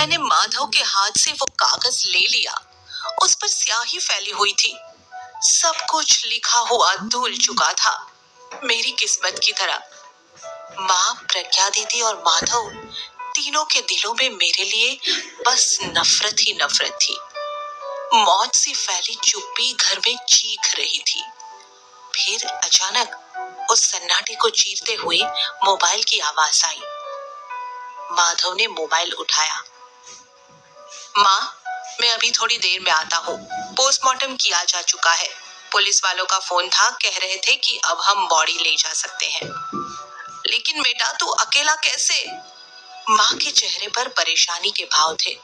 मैंने माधव के हाथ से वो कागज ले लिया। उस पर स्याही फैली हुई थी। सब कुछ लिखा हुआ धुल चुका था, मेरी किस्मत की तरह। माँ, प्रज्ञा दीदी और माधव, तीनों के दिलों में मेरे लिए बस नफरत ही नफरत थी। मौत सी फैली चुप्पी घर में चीख रही थी। फिर अचानक उस सन्नाटे को चीरते हुए मोबाइल की आवाज आई। माधव ने मोबाइल उठाया। माँ, मैं अभी थोड़ी देर में आता हूँ। पोस्टमार्टम किया जा चुका है। पुलिस वालों का फोन था, कह रहे थे कि अब हम बॉडी ले जा सकते हैं। लेकिन बेटा, तू अकेला कैसे? माँ के चेहरे पर परेशानी के भाव थे।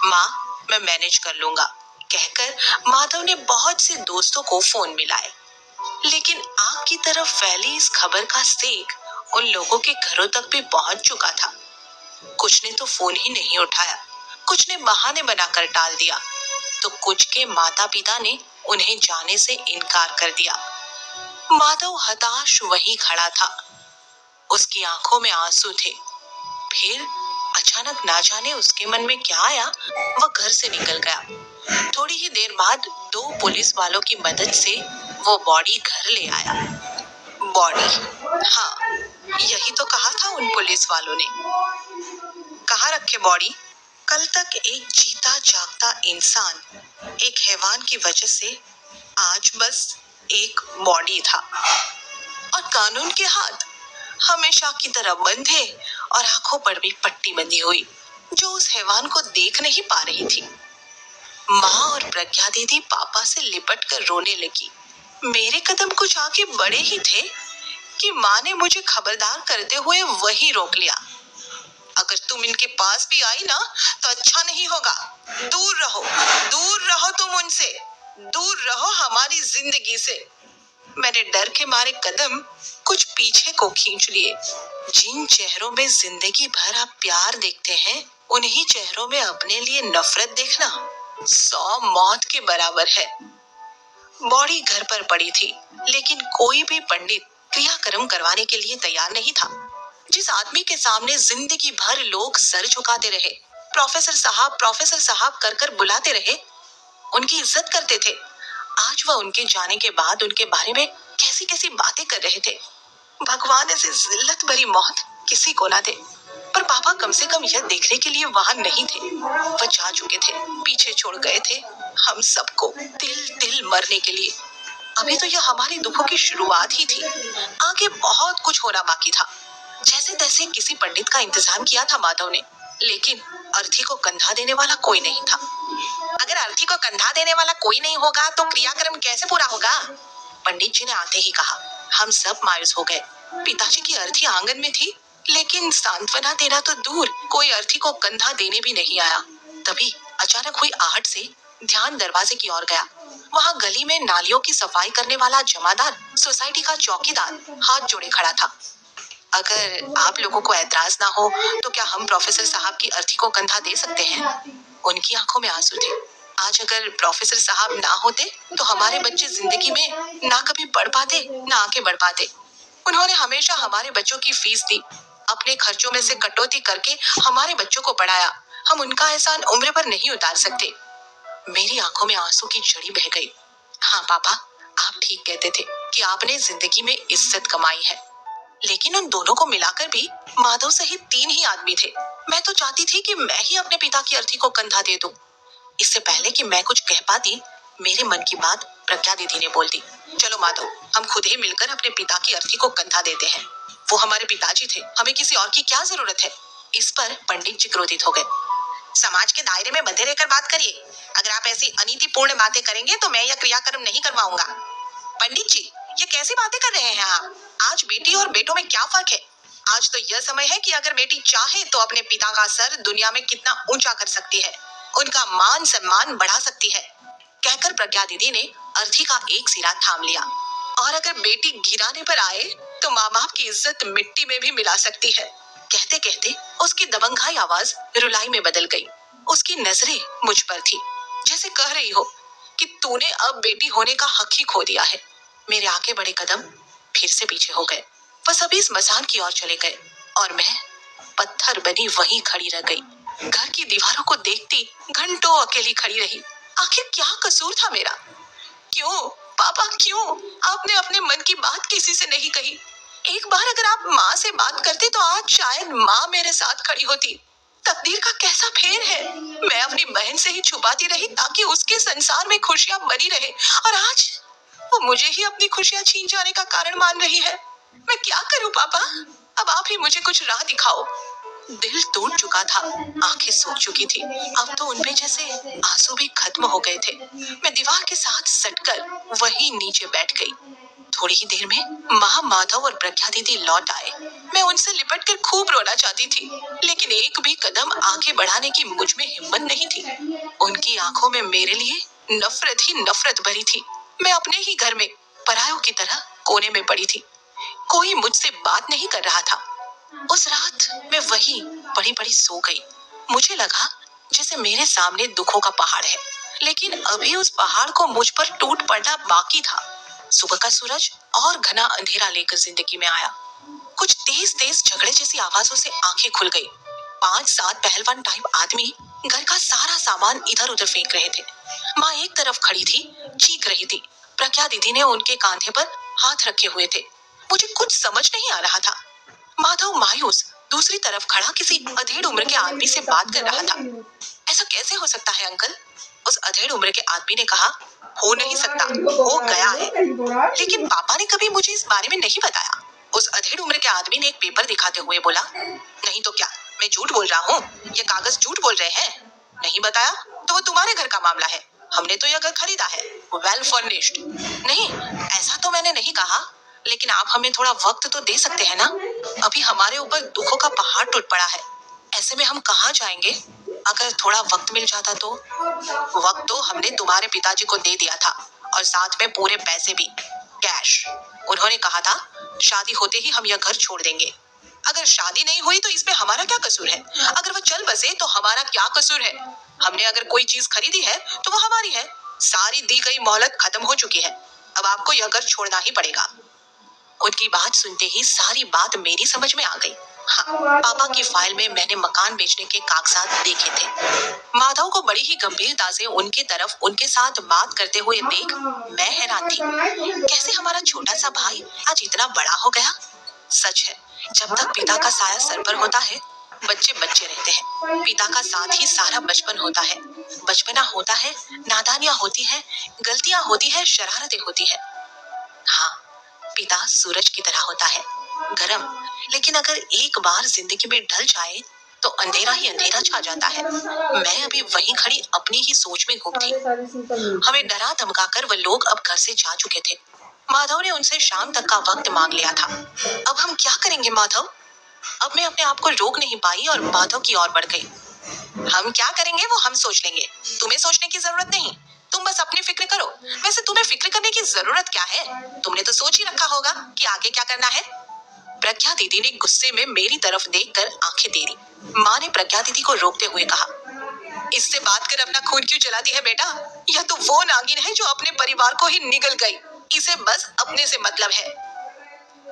माँ, मैं मैनेज कर लूंगा, कहकर माधव ने बहुत से दोस्तों को फोन मिलाए। लेकिन आग की तरफ फैली इस खबर का सेक उन लोगों के घरों तक भी पहुंच चुका था। कुछ ने तो फोन ही नहीं उठाया, कुछ ने बहाने बनाकर टाल दिया, तो कुछ के माता पिता ने उन्हें जाने से इनकार कर दिया। माधव हताश वहीं खड़ा था। उसकी आंखों में आंसू थे। फिर अचानक ना जाने उसके मन में क्या आया, वह घर से निकल गया। थोड़ी ही देर बाद 2 पुलिस वालों की मदद से वो बॉडी घर ले आया। बॉडी? हाँ, यही तो कहा था उन पुलिस वालों ने। कहाँ रखे बॉडी? कल तक एक जीता जागता इंसान, एक हैवान की वजह से आज बस एक बॉडी था। और कानून के हाथ हमेशा की तरह बंधे और आंखों पर भी पट्टी बंधी हुई, जो उस हैवान को देख नहीं पा रही थी। माँ और प्रज्ञा दीदी पापा से लिपट कर रोने लगी। मेरे कदम कुछ आगे बढ़े ही थे कि माँ ने मुझे खबरदार करते हुए वही रोक लिया। अगर तुम इनके पास भी आई ना तो अच्छा नहीं होगा। दूर रहो तुम उनसे, दूर रहो हमारी जिंदगी से। मैंने डर के मारे कदम कुछ पीछे को खींच लिए। जिन चेहरों में जिंदगी भर आप प्यार देखते हैं, उन्हीं चेहरों में अपने लिए नफरत देखना 100 मौत के बराबर है। बॉडी घर पर पड़ी थी, लेकिन कोई भी पंडित क्रियाक्रम करवाने के लिए तैयार नहीं था। जिस आदमी के सामने जिंदगी भर लोग सर झुकाते रहे, प्रोफेसर साहब कर कर बुलाते रहे, उनकी इज्जत करते थे, आज वह उनके जाने के बाद उनके बारे में कैसी कैसी बातें कर रहे थे। भगवान ऐसी जिल्लत भरी मौत किसी को ना दे। पर पापा कम से कम यह देखने के लिए वहां नहीं थे। वह जा चुके थे, पीछे छोड़ गए थे हम सबको तिल तिल मरने के लिए। अभी तो यह हमारे दुखों की शुरुआत ही थी, आगे बहुत कुछ होना बाकी था। जैसे तैसे किसी पंडित का इंतजाम किया था माधव ने, लेकिन अर्थी को कंधा देने वाला कोई नहीं था। अगर अर्थी को कंधा देने वाला कोई नहीं होगा तो क्रियाक्रम कैसे पूरा होगा? पंडित जी ने आते ही कहा। हम सब मायूस हो गए। पिताजी की अर्थी आंगन में थी, लेकिन सांत्वना देना तो दूर, कोई अर्थी को कंधा देने भी नहीं आया। तभी अचानक हुई आहट से ध्यान दरवाजे की ओर गया। वहां गली में नालियों की सफाई करने वाला जमादार, सोसाइटी का चौकीदार हाथ जोड़े खड़ा था। अगर आप लोगों को ऐतराज ना हो तो क्या हम प्रोफेसर साहब की अर्थी को कंधा दे सकते हैं? उनकी आंखों में आंसू थे। आज अगर प्रोफेसर साहब ना होते तो हमारे बच्चे जिंदगी में ना कभी बढ़ पाते, ना आगे बढ़ पाते। उन्होंने हमेशा हमारे बच्चों की फीस दी, अपने खर्चों में से कटौती करके हमारे बच्चों को पढ़ाया। हम उनका एहसान उम्र पर नहीं उतार सकते। मेरी आंखों में आंसू की झड़ी बह गई। हाँ पापा, आप ठीक कहते थे कि आपने जिंदगी में इज्जत कमाई है, लेकिन उन दोनों को मिलाकर भी माधव सहित 3 ही आदमी थे। मैं तो चाहती थी कि मैं ही अपने पिता की अर्थी को कंधा दे दूं। इससे पहले कि मैं कुछ कह पाती, मेरे मन की बात प्रज्ञा दीदी ने बोल दी। चलो माधव, हम खुद ही मिलकर अपने पिता की अर्थी को कंधा देते हैं। वो हमारे पिताजी थे, हमें किसी और की क्या जरूरत है? इस पर पंडित जी क्रोधित हो गए। समाज के दायरे में बंधे रहकर बात करिए। अगर आप ऐसी अनीतिपूर्ण बातें करेंगे तो मैं यह क्रियाक्रम नहीं करवाऊंगा। पंडित जी, ये कैसी बातें कर रहे हैं आप? आज बेटी और बेटों में क्या फर्क है? आज तो यह समय है कि अगर बेटी चाहे तो अपने पिता का सर दुनिया में कितना ऊंचा कर सकती है, उनका मान सम्मान बढ़ा सकती है। कहकर प्रज्ञा दीदी ने अर्थी का एक सिरा थाम लिया। और अगर बेटी गिराने पर आए तो माँ बाप की इज्जत मिट्टी में भी मिला सकती है। कहते कहते उसकी दबंगाई आवाज रुलाई में बदल गई। उसकी नजरें मुझ पर थी, जैसे कह रही हो कि तूने अब बेटी होने का हक ही खो दिया है। मेरे आगे बढ़े कदम फिर से पीछे हो गए। वह सभी स्मशान की ओर चले गए और मैं पत्थर बनी वहीं खड़ी रह गई। घर की दीवारों को देखती घंटों अकेली खड़ी रही। आखिर क्या कसूर था मेरा? क्यों पापा, क्यों आपने अपने मन की बात किसी से नहीं कही? एक बार अगर आप माँ से बात करते तो आज शायद माँ मेरे साथ खड़ी होती। तकदीर का कैसा फेर है। मैं अपनी बहन से ही छुपाती रही ताकि उसके संसार में खुशियां बनी रहे, और आज वो मुझे ही अपनी खुशियां छीन जाने का कारण मान रही है। मैं क्या करूं पापा? अब आप ही मुझे कुछ राह दिखाओ। दिल टूट चुका था, आंखें सूख चुकी थी। अब तो उनमें जैसे आंसू भी खत्म हो गए थे। मैं दीवार के साथ सटकर वहीं नीचे बैठ गई। थोड़ी ही देर में माँ, माधव और प्रज्ञा दीदी लौट आए। मैं उनसे लिपटकर खूब रोना चाहती थी, लेकिन एक भी कदम आगे बढ़ाने की मुझ में हिम्मत नहीं थी। उनकी आंखों में मेरे लिए नफरत ही नफरत भरी थी। मैं अपने ही घर में परायों की तरह कोने में पड़ी थी। कोई मुझसे बात नहीं कर रहा था। उस रात मैं वहीं पड़ी पड़ी सो गई। मुझे लगा जैसे मेरे सामने दुखों का पहाड़ है, लेकिन अभी उस पहाड़ को मुझ पर टूट पड़ना बाकी था। सुबह का सूरज और घना अंधेरा लेकर जिंदगी में आया। कुछ तेज तेज झगड़े जैसी आवाजों से आंखें खुल गई। 5-7 पहलवान टाइप आदमी घर का सारा सामान इधर उधर फेंक रहे थे। माँ एक तरफ खड़ी थी, चीख रही थी। प्रज्ञा दीदी ने उनके कांधे पर हाथ रखे हुए थे। मुझे कुछ समझ नहीं आ रहा था। माधव मायूस दूसरी तरफ खड़ा किसी अधेड़ उम्र के आदमी से बात कर रहा था। ऐसा कैसे हो सकता है अंकल? उस अधेड़ उम्र के आदमी ने कहा। हो नहीं सकता, हो गया है, लेकिन पापा ने कभी मुझे इस बारे में नहीं बताया। उस अधेड़ उम्र के आदमी ने एक पेपर दिखाते हुए बोला। नहीं तो क्या, मैं झूठ बोल रहा हूँ? ये कागज झूठ बोल रहे हैं? नहीं बताया तो वो तुम्हारे घर का मामला है। हमने तो यह घर खरीदा है, वेल फर्निश्ड। नहीं, ऐसा तो मैंने नहीं कहा, लेकिन आप हमें थोड़ा वक्त तो दे सकते हैं ना? अभी हमारे ऊपर दुखों का पहाड़ टूट पड़ा है। ऐसे में हम कहाँ जाएंगे? अगर थोड़ा वक्त मिल जाता तो। वक्त तो हमने तुम्हारे पिताजी को दे दिया था, और साथ में पूरे पैसे भी, कैश। उन्होंने कहा था शादी होते ही हम यह घर छोड़ देंगे। अगर शादी नहीं हुई तो इसमें हमारा क्या कसूर है? अगर वो चल बसे तो हमारा क्या कसूर है? हमने अगर कोई चीज खरीदी है तो वो हमारी है। सारी दी गई मोहलत खत्म हो चुकी है। अब आपको यह घर छोड़ना ही पड़ेगा। उनकी बात सुनते ही सारी बात मेरी समझ में आ गई। हाँ, पापा की फाइल में मैंने मकान बेचने के कागजात देखे थे। माधव को बड़ी ही गंभीरता से उनकी तरफ उनके साथ बात करते हुए देख मैं हैरान थी। कैसे हमारा छोटा सा भाई आज इतना बड़ा हो गया? सच है, जब तक पिता का साया सर पर होता है, बच्चे बच्चे रहते हैं। पिता का साथ ही सारा बचपन होता है। बचपना होता है, नादानियां होती है, गलतियां होती है, शरारतें होती है। हाँ, पिता सूरज की तरह होता है, गरम, लेकिन अगर एक बार जिंदगी में ढल जाए तो अंधेरा ही अंधेरा छा जाता है। मैं अभी वहीं खड़ी अपनी ही सोच में गुम थी। हमें डरा धमकाकर वह लोग अब घर से जा चुके थे। माधव ने उनसे शाम तक का वक्त मांग लिया था। अब हम क्या करेंगे माधव? अब मैं अपने आप को रोक नहीं पाई और माधव की ओर बढ़ गई। हम क्या करेंगे वो हम सोच लेंगे, तुम्हें सोचने की जरूरत नहीं। तुम बस अपनी फिक्र करो। वैसे तुम्हें फिक्र करने की जरूरत क्या है? तुमने तो सोच ही रखा होगा कि आगे क्या करना है। प्रज्ञा दीदी ने गुस्से में मेरी तरफ देखकर आंखें टेढ़ी। माँ ने प्रज्ञा दीदी को रोकते हुए कहा, इससे बात कर अपना खून क्यों जलाती है बेटा? यह तो वो नागिन है जो अपने परिवार को ही निगल गई। इसे बस अपने से मतलब है।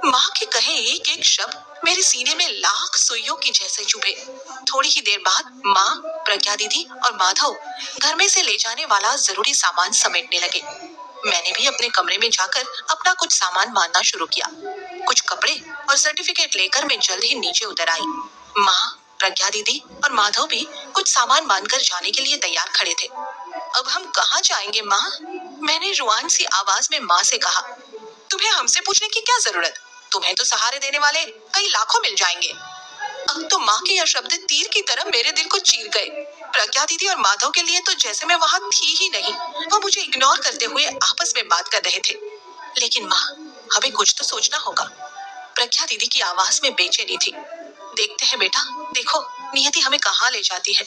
माँ के कहे एक एक शब्द मेरे सीने में लाख सुइयों की जैसे चुभे। थोड़ी ही देर बाद माँ, प्रज्ञा दीदी और माधव घर में से ले जाने वाला जरूरी सामान समेटने लगे। मैंने भी अपने कमरे में जाकर अपना कुछ सामान मानना शुरू किया। कुछ कपड़े और सर्टिफिकेट लेकर मैं जल्द ही नीचे उतर आई। माँ, प्रज्ञा दीदी और माधव भी कुछ सामान मानकर जाने के लिए तैयार खड़े थे। अब हम कहाँ जाएंगे माँ? मैंने रुआन सी आवाज में माँ से कहा। तुम्हें हमसे पूछने की क्या जरूरत? तुम्हें तो सहारे देने वाले कई लाखों मिल जाएंगे। अब तो माँ के यह शब्द तीर की तरह मेरे दिल को चीर गए। प्रज्ञा दीदी और माधव के लिए तो जैसे मैं वहाँ थी ही नहीं। वो मुझे इग्नोर करते हुए आपस में बात कर रहे थे। लेकिन माँ, हमें कुछ तो सोचना होगा। प्रज्ञा दीदी की आवाज में बेचैनी थी। देखते हैं बेटा, देखो नियति हमें कहाँ ले जाती है।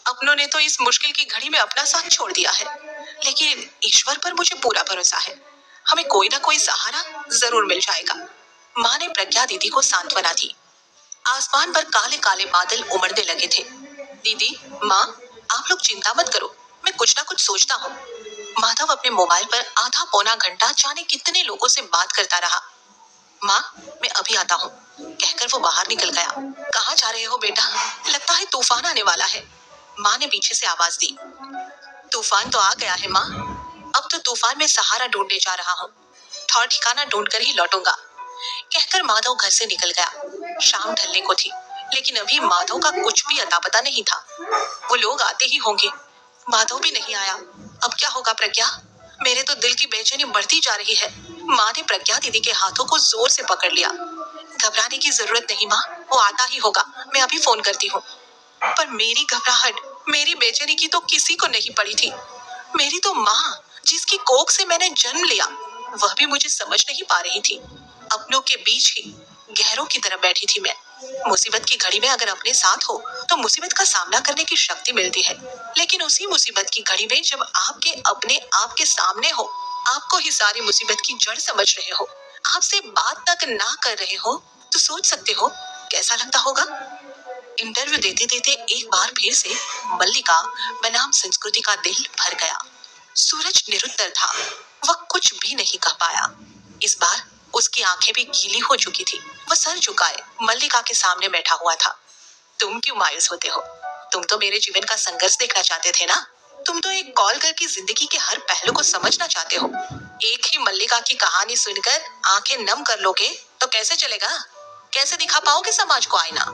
अपनों ने तो इस मुश्किल की घड़ी में अपना साथ छोड़ दिया है, लेकिन ईश्वर पर मुझे पूरा भरोसा है। हमें कोई ना कोई सहारा जरूर मिल जाएगा। माँ ने प्रज्ञा दीदी को सांत्वना दी। आसमान पर काले काले बादल उमड़ने लगे थे। दीदी, माँ, आप लोग चिंता मत करो, मैं कुछ ना कुछ सोचता हूँ। माधव अपने मोबाइल पर आधा पौना घंटा जाने कितने लोगों से बात करता रहा। माँ, मैं अभी आता हूँ, कहकर वो बाहर निकल गया। कहाँ जा रहे हो बेटा? लगता है तूफान आने वाला है, माँ ने पीछे से आवाज दी। तूफान तो आ गया है माँ, अब तो तूफान में सहारा ढूंढने जा रहा हूँ, ठौर ठिकाना ढूंढ कर ही लौटूंगा, कहकर माधव घर से निकल गया। शाम ढलने को थी, लेकिन अभी माधव का कुछ भी अता पता नहीं था। वो लोग आते ही होंगे, माधव भी नहीं आया। अब क्या होगा प्रज्ञा? मेरे तो दिल की बेचैनी बढ़ती जा रही है। माँ ने प्रज्ञा दीदी के हाथों को जोर से पकड़ लिया। घबराने की जरूरत नहीं माँ, वो आता ही होगा, मैं अभी फोन करती हूँ। पर मेरी घबराहट, मेरी बेचैनी की तो किसी को नहीं पड़ी थी। मेरी तो माँ, जिसकी कोख से मैंने जन्म लिया, वह भी मुझे समझ नहीं पा रही थी। अपनों के बीच ही गैरों की तरह बैठी थी मैं। मुसीबत की घड़ी में अगर अपने साथ हो तो मुसीबत का सामना करने की शक्ति मिलती है, लेकिन उसी मुसीबत की घड़ी में जब आपके अपने आपके सामने हो, आपको ही सारी मुसीबत की जड़ समझ रहे हो, आपसे बात तक ना कर रहे हो, तो सोच सकते हो कैसा लगता होगा। इंटरव्यू देते देते एक बार फिर से मल्लिका बनाम संस्कृति का दिल भर गया। सूरज निरुत्तर था, वह कुछ भी नहीं कह पाया। इस बार उसकी आंखें भी गीली हो चुकी थी। वह सर झुकाए मल्लिका के सामने बैठा हुआ था। तुम क्यों मायूस होते हो? तुम तो मेरे जीवन का संघर्ष देखना चाहते थे ना? तुम तो एक कॉल करके जिंदगी के हर पहलू को समझना चाहते हो। एक ही मल्लिका की कहानी सुनकर आंखें नम कर लोगे तो कैसे चलेगा? कैसे दिखा पाओगे समाज को आईना?